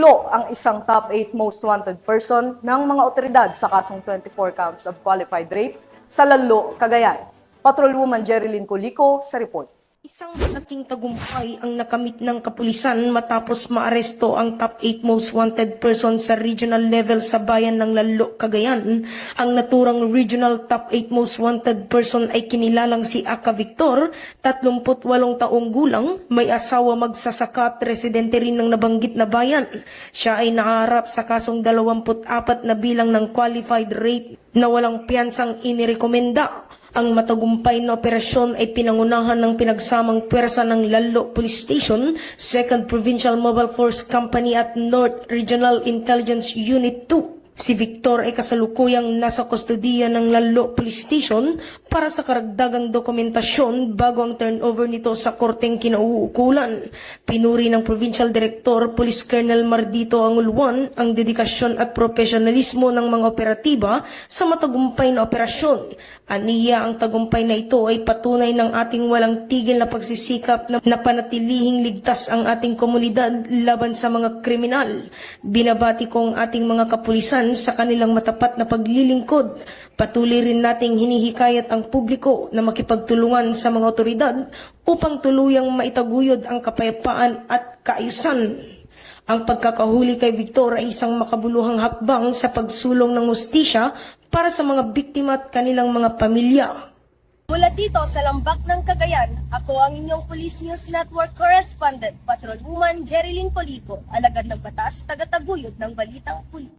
Nakulo ang isang top 8 most wanted person ng mga otoridad sa kasong 24 counts of qualified rape sa Lalo, Cagayan. Patrolwoman Jerilyn Colico sa report. Isang malaking tagumpay ang nakamit ng kapulisan matapos maaresto ang top 8 most wanted person sa regional level sa bayan ng Lalo, Cagayan. Ang naturang regional top 8 most wanted person ay kinilalang si Aka Victor, 38 taong gulang, may asawa, magsasaka at residente rin ng nabanggit na bayan. Siya ay nakaharap sa kasong 24 na bilang ng qualified rape na walang piyansang inirekomenda. Ang matagumpay na operasyon ay pinangunahan ng pinagsamang pwersa ng Lalo Police Station, 2nd Provincial Mobile Force Company at North Regional Intelligence Unit 2. Si Victor ay kasalukuyang nasa kustodiya ng Lalo Police Station para sa karagdagang dokumentasyon bago ang turnover nito sa korteng kinauukulan. Pinuri ng Provincial Director Police Colonel Mardito Angulwan ang dedikasyon at profesionalismo ng mga operatiba sa matagumpay na operasyon. Aniya ang tagumpay na ito ay patunay ng ating walang tigil na pagsisikap na panatilihing ligtas ang ating komunidad laban sa mga kriminal. Binabati ko ang ating mga kapulisan sa kanilang matapat na paglilingkod. Patuloy rin nating hinihikayat ang publiko na makipagtulungan sa mga otoridad upang tuluyang maitaguyod ang kapayapaan at kaayusan. Ang pagkakahuli kay Victor ay isang makabuluhang hakbang sa pagsulong ng hustisya para sa mga biktima at kanilang mga pamilya. Mula dito sa Lambak ng Cagayan, ako ang inyong Police News Network Correspondent, Patrolwoman Jerilyn Colico, alagad ng batas, tagataguyod ng Balitang Pulis.